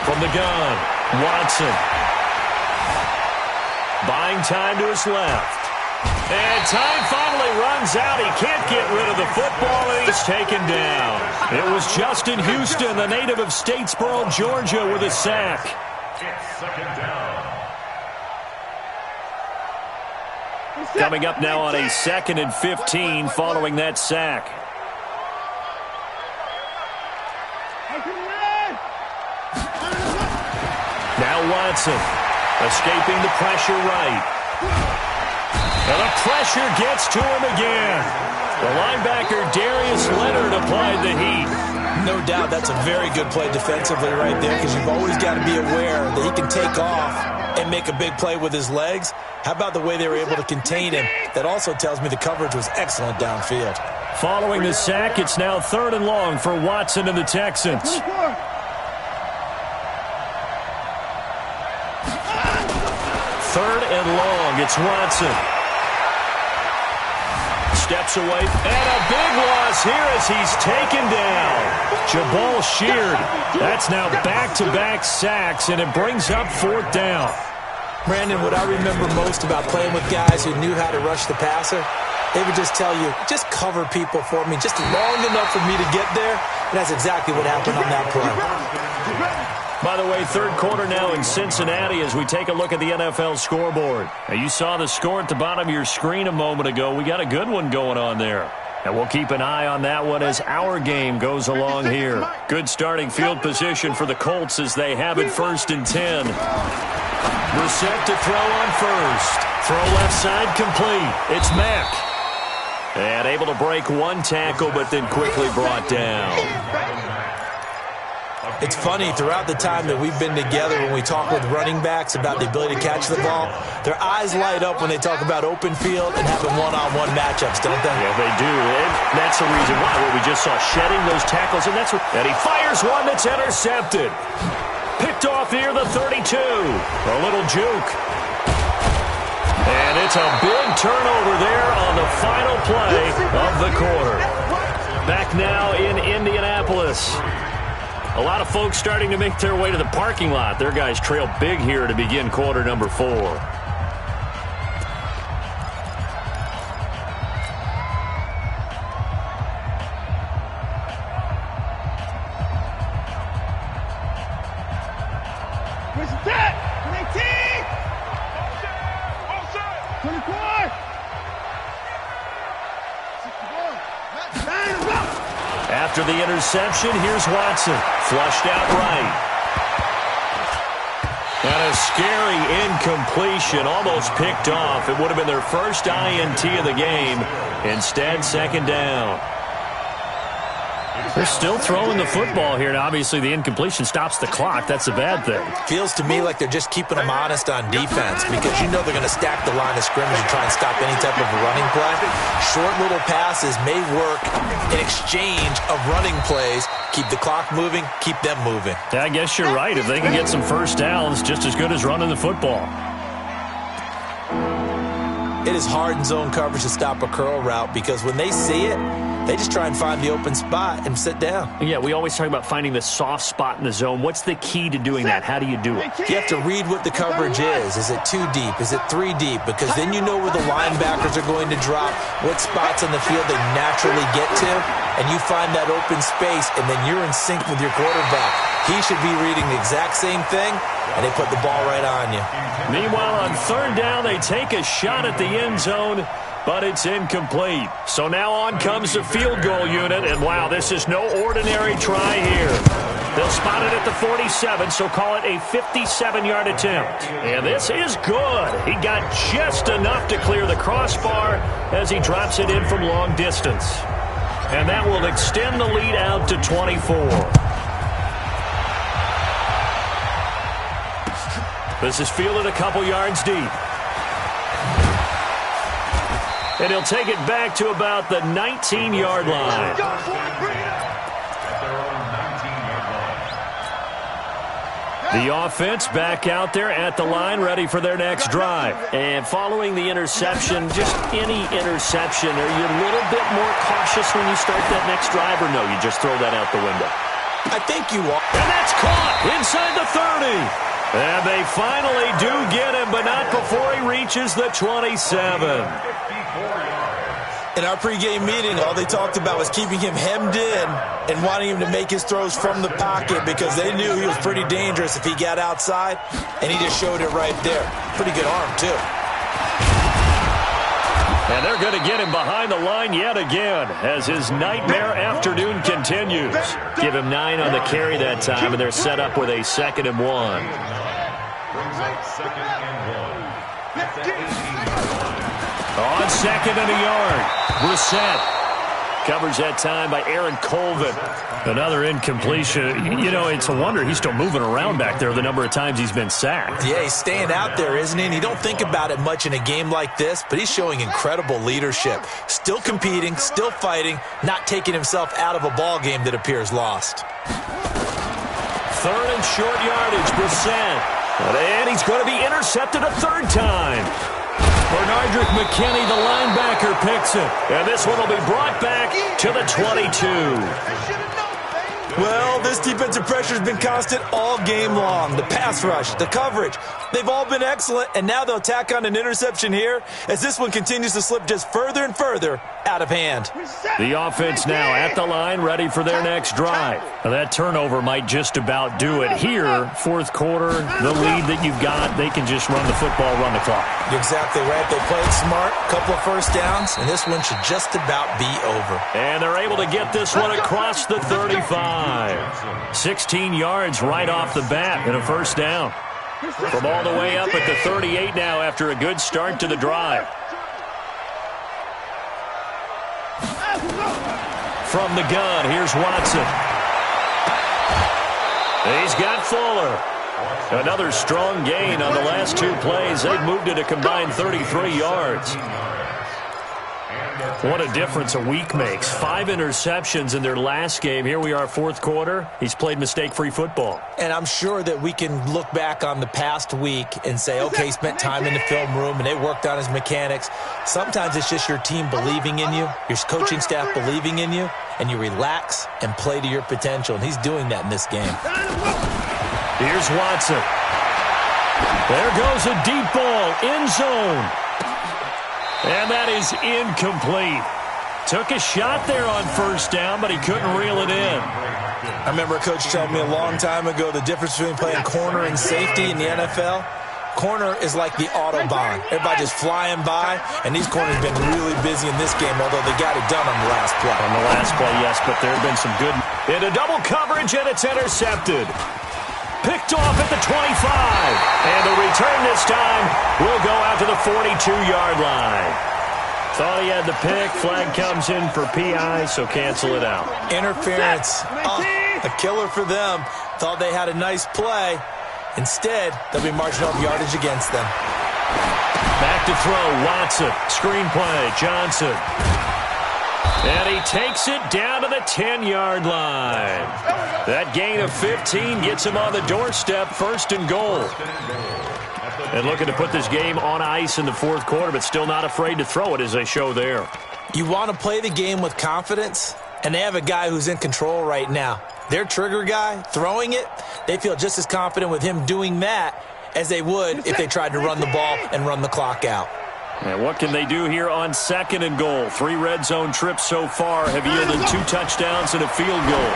From the gun, Watson. Buying time to his left. And time finally runs out. He can't get rid of the football, and he's taken down. It was Justin Houston, the native of Statesboro, Georgia, with a sack. It's 2nd down. Coming up now on a 2nd and 15 following that sack. Now Watson, escaping the pressure right. And the pressure gets to him again. The linebacker, Darius Leonard, applied the heat. No doubt that's a very good play defensively right there, because you've always got to be aware that he can take off and make a big play with his legs. How about the way they were able to contain him? That also tells me the coverage was excellent downfield. Following the sack, it's now 3rd and long for Watson and the Texans. 3rd and long, it's Watson. Steps away, and a big loss here as he's taken down. Jabal Sheard. That's now back-to-back sacks, and it brings up 4th down. Brandon, what I remember most about playing with guys who knew how to rush the passer, they would just tell you, just cover people for me, just long enough for me to get there. And that's exactly what happened on that play. By the way, 3rd quarter now in Cincinnati as we take a look at the NFL scoreboard. Now, you saw the score at the bottom of your screen a moment ago. We got a good one going on there. And we'll keep an eye on that one as our game goes along here. Good starting field position for the Colts as they have it 1st and 10. Brissett to throw on 1st. Throw left side complete. It's Mack. And able to break one tackle, but then quickly brought down. It's funny, throughout the time that we've been together, when we talk with running backs about the ability to catch the ball, their eyes light up when they talk about open field and having one-on-one matchups, don't they? Yeah, they do. And that's the reason why. What we just saw, shedding those tackles, and and he fires one that's intercepted. Picked off near the 32. A little juke. And it's a big turnover there on the final play of the quarter. Back now in Indianapolis. A lot of folks starting to make their way to the parking lot. Their guys trail big here to begin quarter number 4. After the interception, here's Watson. Flushed out right. And a scary incompletion, almost picked off. It would have been their first INT of the game. Instead, 2nd down. They're still throwing the football here, and obviously the incompletion stops the clock. That's a bad thing. Feels to me like they're just keeping them honest on defense, because you know they're going to stack the line of scrimmage and try and stop any type of running play. Short little passes may work in exchange of running plays. Keep the clock moving, keep them moving. Yeah, I guess you're right. If they can get some first downs, just as good as running the football. It is hard in zone coverage to stop a curl route, because when they see it, they just try and find the open spot and sit down. Yeah, we always talk about finding the soft spot in the zone. What's the key to doing that? How do you do it? You have to read what the coverage is. Is it 2 deep? Is it 3 deep? Because then you know where the linebackers are going to drop, what spots on the field they naturally get to, and you find that open space, and then you're in sync with your quarterback. He should be reading the exact same thing, and they put the ball right on you. Meanwhile, on 3rd down, they take a shot at the end zone, but it's incomplete. So now on comes the field goal unit, and wow, this is no ordinary try here. They'll spot it at the 47, so call it a 57-yard attempt. And this is good. He got just enough to clear the crossbar as he drops it in from long distance. And that will extend the lead out to 24. This is fielded a couple yards deep. And he'll take it back to about the 19-yard line. The offense back out there at the line, ready for their next drive. And following the interception, just any interception, are you a little bit more cautious when you start that next drive, or no, you just throw that out the window? I think you are. And that's caught inside the 30. And they finally do get him, but not before he reaches the 27. In our pregame meeting, all they talked about was keeping him hemmed in and wanting him to make his throws from the pocket because they knew he was pretty dangerous if he got outside, and he just showed it right there. Pretty good arm, too. And they're going to get him behind the line yet again as his nightmare afternoon continues. Give him 9 on the carry that time, and they're set up with a 2nd and 1. On 2nd and a yard, Brissett covers that time by Aaron Colvin. Another incompletion. You know, it's a wonder he's still moving around back there the number of times he's been sacked. Yeah, he's staying out there, isn't he? And you don't think about it much in a game like this, but he's showing incredible leadership. Still competing, still fighting, not taking himself out of a ball game that appears lost. 3rd and short yardage, Brissett. And he's going to be intercepted a 3rd time. Bernardrick McKinney, the linebacker, picks it. And this one will be brought back to the 22. Well, this defensive pressure has been constant all game long. The pass rush, the coverage, they've all been excellent, and now they'll tack on an interception here as this one continues to slip just further and further out of hand. The offense now at the line, ready for their next drive. Now that turnover might just about do it here. 4th quarter, the lead that you've got, they can just run the football, run the clock. You're exactly right. They played smart, couple of first downs, and this one should just about be over. And they're able to get this one across the 35. 16 yards right off the bat and a 1st down. From all the way up at the 38 now after a good start to the drive. From the gun, here's Watson. He's got Fuller. Another strong gain on the last 2 plays. They've moved it a combined 33 yards. What a difference a week makes. 5 interceptions in their last game. Here we are, 4th quarter. He's played mistake-free football. And I'm sure that we can look back on the past week and say, okay, he spent time in the film room and they worked on his mechanics. Sometimes it's just your team believing in you, your coaching staff believing in you, and you relax and play to your potential. And he's doing that in this game. Here's Watson. There goes a deep ball, end zone. And that is incomplete. Took a shot there on 1st down, but he couldn't reel it in. I remember a coach telling me a long time ago the difference between playing corner and safety in the NFL. Corner is like the Autobahn. Everybody just flying by, and these corners have been really busy in this game, although they got it done on the last play. On the last play, yes, but there have been some good. Into double coverage, and it's intercepted. Picked off at the 25. And the return this time will go out to the 42-yard line. Thought he had the pick. Flag comes in for PI, so cancel it out. Interference. A killer for them. Thought they had a nice play. Instead, they'll be marching up yardage against them. Back to throw. Watson. Screen play. Johnson. And he takes it down to the 10-yard line. That gain of 15 gets him on the doorstep, 1st and goal. And looking to put this game on ice in the 4th quarter, but still not afraid to throw it as they show there. You want to play the game with confidence, and they have a guy who's in control right now. Their trigger guy, throwing it, they feel just as confident with him doing that as they would if they tried to run the ball and run the clock out. And what can they do here on 2nd and goal? 3 red zone trips so far have yielded 2 touchdowns and a field goal.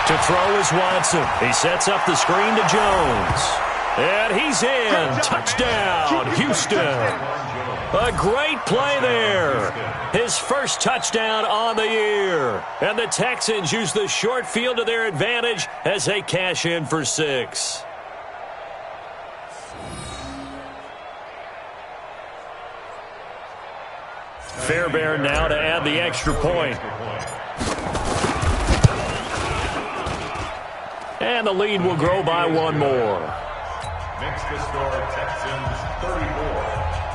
To throw is Watson. He sets up the screen to Jones. And he's in. Touchdown, Houston. A great play there. His 1st touchdown on the year. And the Texans use the short field to their advantage as they cash in for 6. Fairbairn now to add the extra point. And the lead will grow by 1 more. Makes the score Texans 34,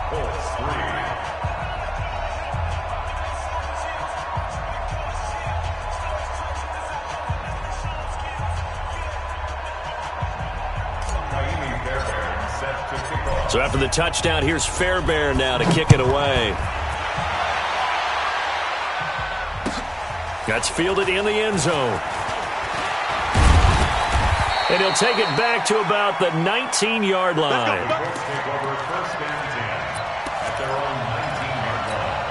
Colts 3. So after the touchdown, here's Fairbairn now to kick it away. That's fielded in the end zone. And he'll take it back to about the 19-yard line. Take over first and 10 at their own 19-yard line.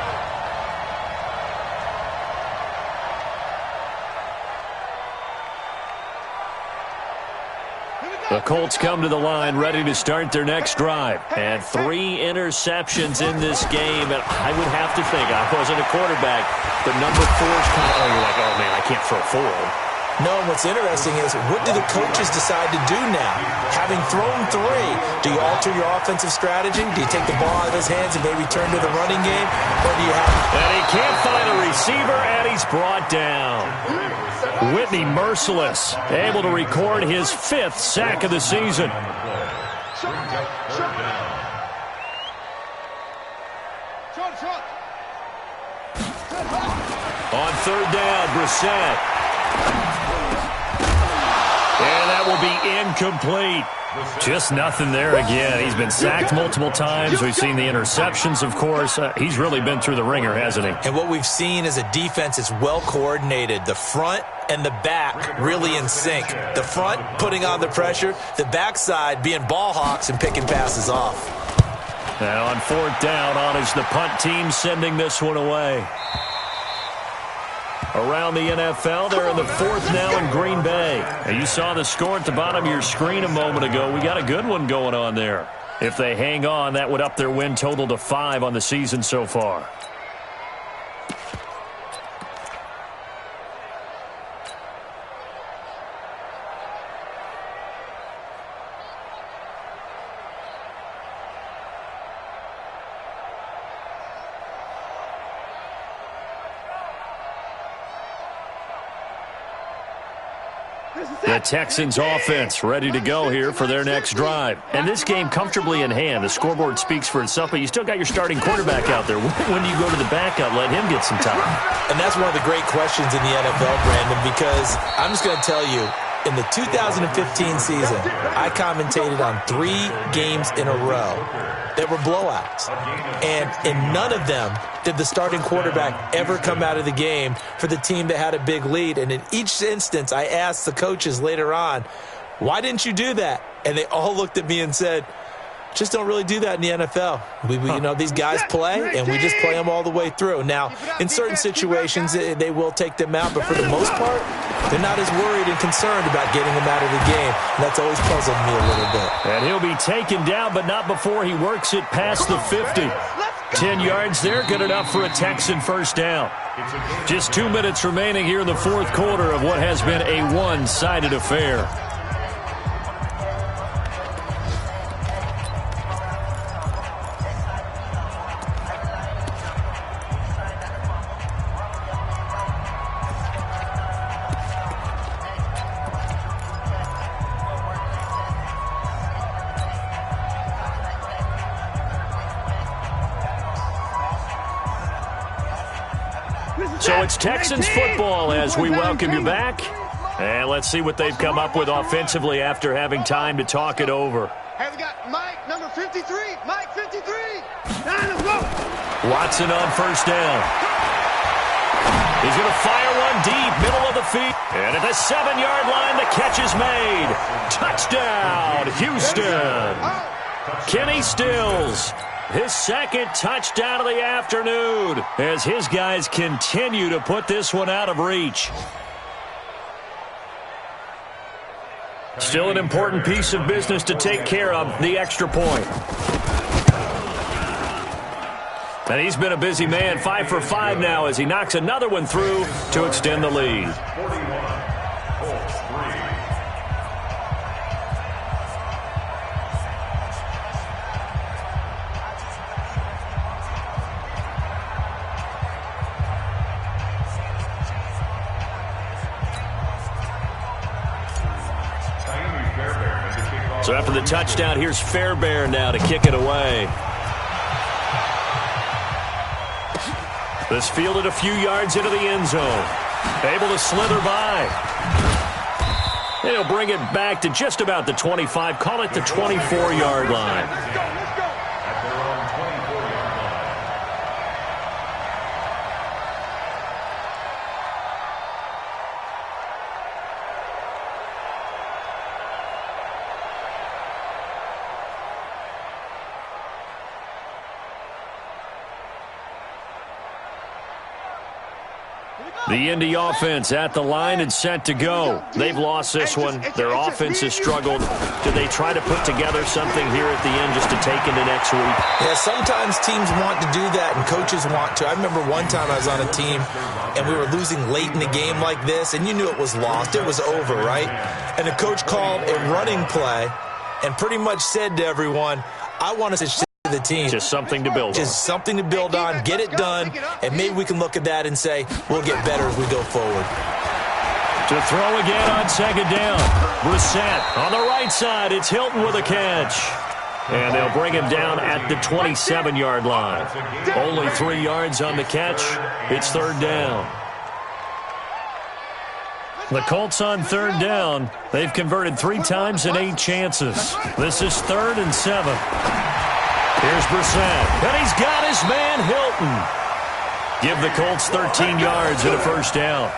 The Colts come to the line ready to start their next drive. And 3 interceptions in this game. And I would have to think, I wasn't a quarterback, but number 4 is kind of, you're like, oh, man, I can't throw 4. No, and what's interesting is, what do the coaches decide to do now? Having thrown 3, do you alter your offensive strategy? Do you take the ball out of his hands and maybe turn to the running game? Or do you have... And he can't find a receiver, and he's brought down. Whitney merciless, able to record his 5th sack of the season. On 3rd down, Brissett. And that will be incomplete. Just nothing there again. He's been sacked multiple times. We've seen the interceptions, of course. He's really been through the ringer, hasn't he? And what we've seen is a defense is well coordinated. The front and the back really in sync. The front putting on the pressure. The backside being ball hawks and picking passes off. Now on 4th down, on is the punt team sending this one away. Around the NFL, they're in the 4th now in Green Bay. And you saw the score at the bottom of your screen a moment ago. We got a good one going on there. If they hang on, that would up their win total to 5 on the season so far. The Texans offense ready to go here for their next drive. And this game comfortably in hand. The scoreboard speaks for itself, but you still got your starting quarterback out there. When do you go to the backup? Let him get some time. And that's one of the great questions in the NFL, Brandon, because I'm just going to tell you, in the 2015 season, I commentated on 3 games in a row that were blowouts. And in none of them did the starting quarterback ever come out of the game for the team that had a big lead. And in each instance, I asked the coaches later on, why didn't you do that? And they all looked at me and said, just don't really do that in the NFL. You know, these guys play, and we just play them all the way through. Now, in certain situations, they will take them out, but for the most part, they're not as worried and concerned about getting them out of the game. And that's always puzzled me a little bit. And he'll be taken down, but not before he works it past the 50. 10 yards there, good enough for a Texan first down. Just 2 minutes remaining here in the 4th quarter of what has been a one-sided affair. So it's Texans football as we welcome you back. And let's see what they've come up with offensively after having time to talk it over. Hey, we got Mike, number 53. Mike, 53. Now let's go. Watson on first down. He's going to fire one deep, middle of the field. And at the 7-yard line, the catch is made. Touchdown, Houston. Kenny Stills, his 2nd touchdown of the afternoon as his guys continue to put this one out of reach. Still an important piece of business to take care of, the extra point. And he's been a busy man, 5 for 5 now as he knocks another one through to extend the lead. 41, Colts 3. So after the touchdown, here's Fairbairn now to kick it away. This fielded a few yards into the end zone. Able to slither by. And he'll bring it back to just about the 25. Call it the 24-yard line. At their own 24-yard line. The Indy offense at the line and set to go. They've lost this one. Their offense has struggled. Do they try to put together something here at the end just to take into next week? Yeah, sometimes teams want to do that and coaches want to. I remember one time I was on a team and we were losing late in the game like this, and you knew it was lost. It was over, right? And the coach called a running play and pretty much said to everyone, I want us to shit the team. Just something to build on. Just something to build on, get it done, and maybe we can look at that and say, we'll get better as we go forward. To throw again on second down. Brissett on the right side. It's Hilton with a catch. And they'll bring him down at the 27-yard line. Only 3 yards on the catch. It's third down. The Colts on third down. They've converted 3 times in 8 chances. This is 3rd and 7. Here's Brissett, and he's got his man Hilton. Give the Colts 13 yards and a first down.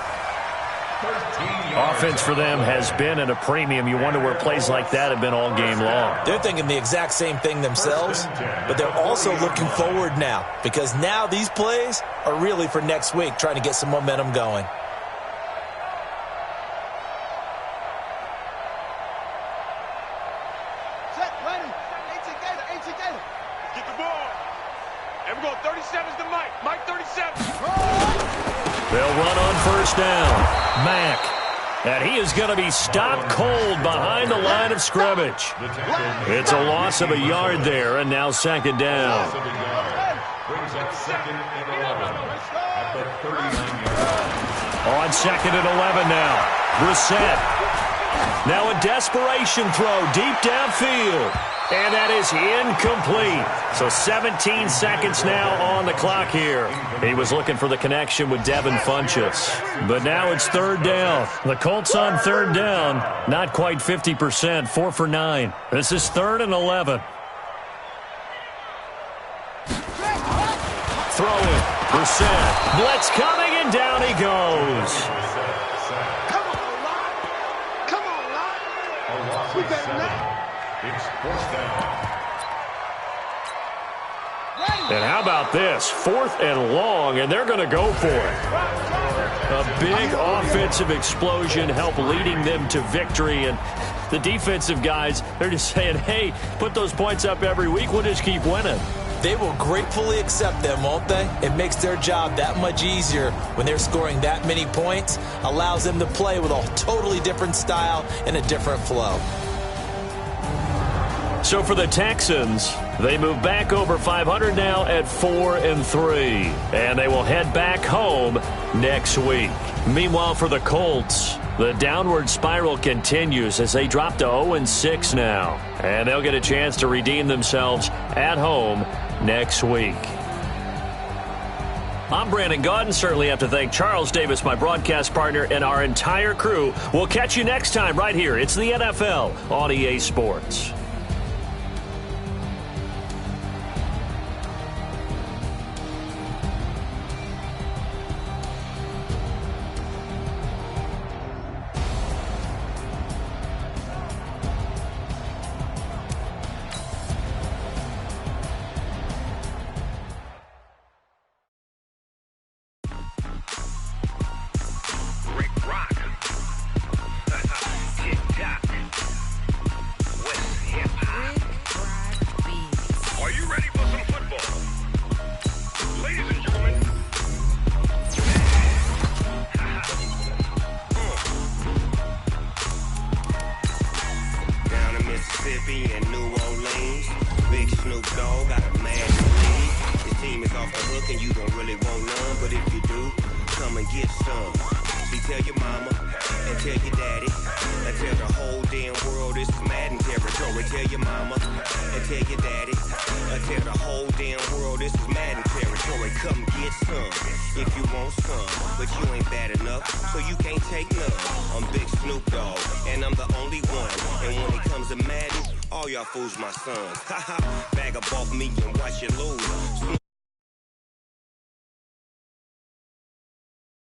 Offense for them has been at a premium. You wonder where plays like that have been all game long. They're thinking the exact same thing themselves, but they're also looking forward now because now these plays are really for next week, trying to get some momentum going. They'll run on first down. Mack. And he is going to be stopped cold behind the line of scrimmage. It's a loss of a yard there, and now second down. Brings up 2nd and 11 at the 39-yard line. On 2nd and 11 now. Brissett. Now a desperation throw deep downfield. And that is incomplete. So 17 seconds now on the clock here. He was looking for the connection with Devin Funchess. But now it's third down. The Colts on third down. Not quite 50%. 4 for 9. This is 3rd and 11. Throwing. Brissett. Blitz coming, and down he goes. Come on, Lon. We better not. It's 4th down. And how about this? 4th and long, and they're going to go for it. A big offensive explosion helped leading them to victory, and the defensive guys, they're just saying, hey, put those points up every week. We'll just keep winning. They will gratefully accept them, won't they? It makes their job that much easier when they're scoring that many points, allows them to play with a totally different style and a different flow. So for the Texans, they move back over 500 now at 4 and 3, and they will head back home next week. Meanwhile, for the Colts, the downward spiral continues as they drop to 0 and 6 now, and they'll get a chance to redeem themselves at home next week. I'm Brandon Gaudin. Certainly have to thank Charles Davis, my broadcast partner, and our entire crew. We'll catch you next time right here. It's the NFL on EA Sports. Off the hook and you don't really want none, but if you do, come and get some. See, tell your mama, and tell your daddy, and tell the whole damn world this is Madden territory. Tell your mama, and tell your daddy, and tell the whole damn world this is Madden territory. Come get some, if you want some, but you ain't bad enough, so you can't take none. I'm Big Snoop Dogg, and I'm the only one, and when it comes to Madden, all y'all fools my sons. Haha, bag up off me and watch you lose.